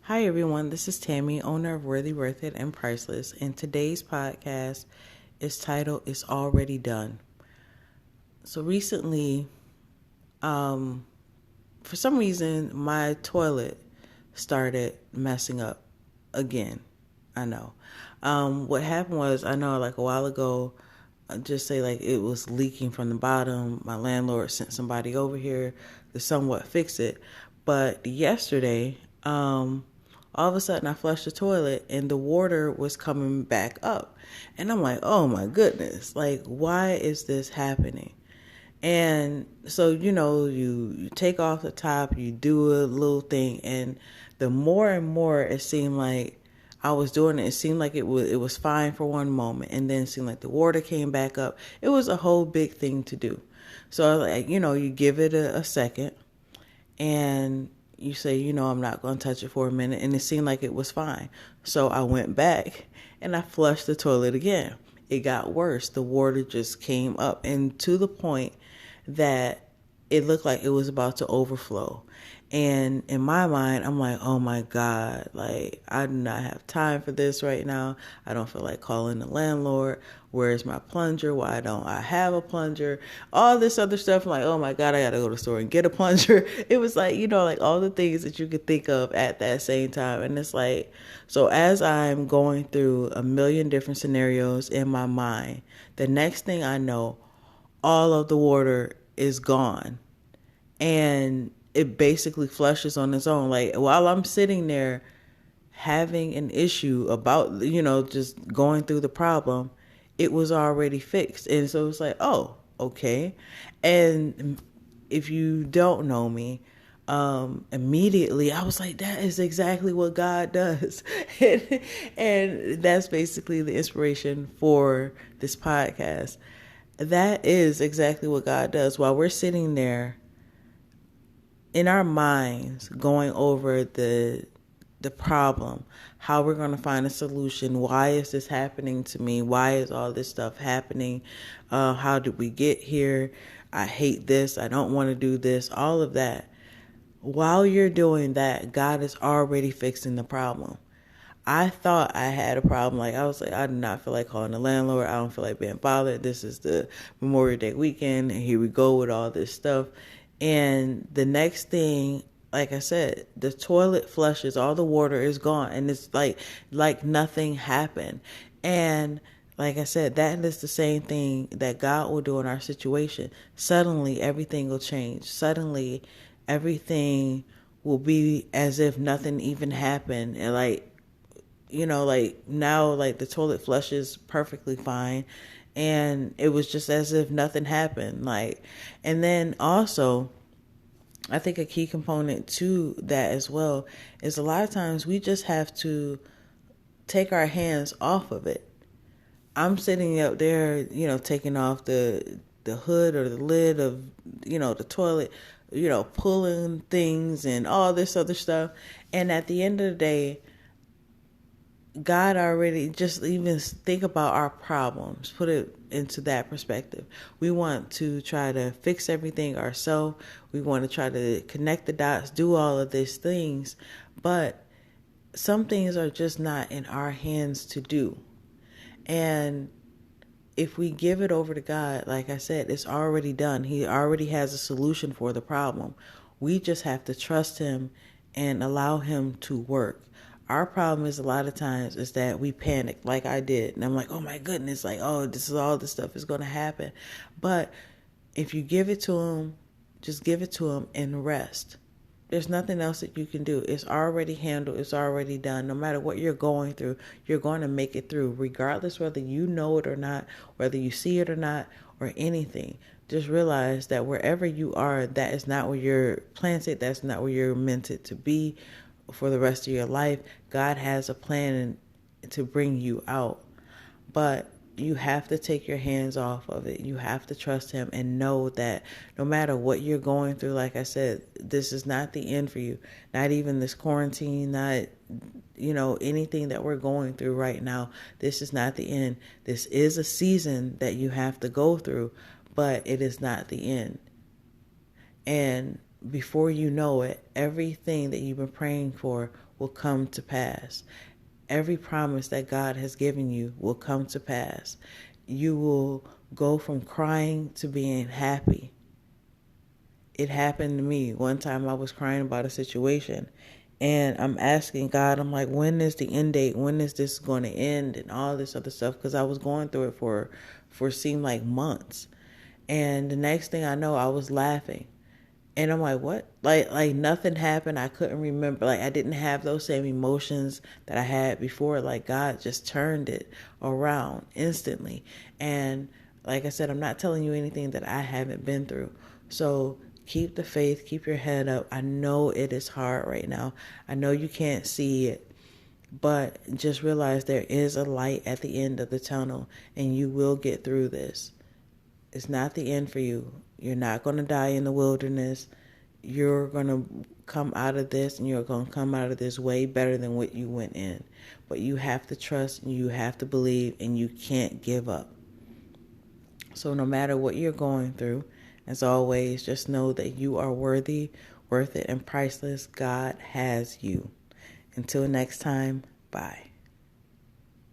Hi everyone, this is Tammy, owner of Worthyworthitpriceless, and today's podcast is titled "It's Already Done." So recently, for some reason, my toilet started messing up again. I know. What happened was, I know like a while ago, just say like it was leaking from the bottom. My landlord sent somebody over here to somewhat fix it. But yesterday, all of a sudden I flushed the toilet and the water was coming back up. And I'm like, oh my goodness, like why is this happening? And so, you take off the top, you do a little thing, and the more and more it seemed like I was doing it, it seemed like it was fine for one moment, and then it seemed like the water came back up. It was a whole big thing to do. So I was like, you give it a second, and you say, I'm not going to touch it for a minute, and it seemed like it was fine. So I went back and I flushed the toilet again. It got worse. The water just came up, and to the point that it looked like it was about to overflow. And in my mind, I'm like, oh my God, like I do not have time for this right now. I don't feel like calling the landlord. Where's my plunger? Why don't I have a plunger? All this other stuff. I'm like, oh my God, I gotta go to the store and get a plunger. It was like, like all the things that you could think of at that same time. And it's like, so as I'm going through a million different scenarios in my mind, the next thing I know, all of the water is gone. And it basically flushes on its own. Like while I'm sitting there having an issue about, just going through the problem, it was already fixed. And so it's like, oh, okay. And if you don't know me, immediately I was like, that is exactly what God does. And that's basically the inspiration for this podcast. That is exactly what God does. While we're sitting there in our minds going over the problem, how we're going to find a solution. Why is this happening to me? Why is all this stuff happening? How did we get here? I hate this. I don't want to do this. All of that. While you're doing that, God is already fixing the problem. I thought I had a problem. Like I was like, I do not feel like calling the landlord. I don't feel like being bothered. This is the Memorial Day weekend, and here we go with all this stuff. And the next thing, like I said, the toilet flushes, all the water is gone, and it's like nothing happened. And like I said, that is the same thing that God will do in our situation. Suddenly, everything will change. Suddenly, everything will be as if nothing even happened. And like now, like the toilet flushes perfectly fine. And it was just as if nothing happened. And then also, I think a key component to that as well is a lot of times we just have to take our hands off of it. I'm sitting up there, taking off the hood or the lid of, the toilet, pulling things and all this other stuff. And at the end of the day, God already, just even think about our problems, put it into that perspective. We want to try to fix everything ourselves. We want to try to connect the dots, do all of these things. But some things are just not in our hands to do. And if we give it over to God, like I said, it's already done. He already has a solution for the problem. We just have to trust Him and allow Him to work. Our problem is a lot of times is that we panic like I did. And I'm like, oh my goodness, like, oh, this is all this stuff is going to happen. But if you give it to Him, just give it to Him and rest. There's nothing else that you can do. It's already handled. It's already done. No matter what you're going through, you're going to make it through, regardless whether you know it or not, whether you see it or not, or anything. Just realize that wherever you are, that is not where you're planted. That's not where you're meant it to be for the rest of your life. God has a plan to bring you out. But you have to take your hands off of it. You have to trust Him and know that no matter what you're going through, like I said, this is not the end for you. Not even this quarantine, not, anything that we're going through right now. This is not the end. This is a season that you have to go through, but it is not the end. And before you know it, everything that you've been praying for will come to pass. Every promise that God has given you will come to pass. You will go from crying to being happy. It happened to me. One time I was crying about a situation, and I'm asking God, I'm like, when is the end date? When is this going to end? And all this other stuff, because I was going through it for seemed like months. And the next thing I know, I was laughing. And I'm like, what? Like nothing happened. I couldn't remember. Like I didn't have those same emotions that I had before. Like God just turned it around instantly. And like I said, I'm not telling you anything that I haven't been through. So keep the faith, keep your head up. I know it is hard right now. I know you can't see it, but just realize there is a light at the end of the tunnel, and you will get through this. It's not the end for you. You're not going to die in the wilderness. You're going to come out of this, and you're going to come out of this way better than what you went in. But you have to trust, and you have to believe, and you can't give up. So no matter what you're going through, as always, just know that you are worthy, worth it, and priceless. God has you. Until next time, bye.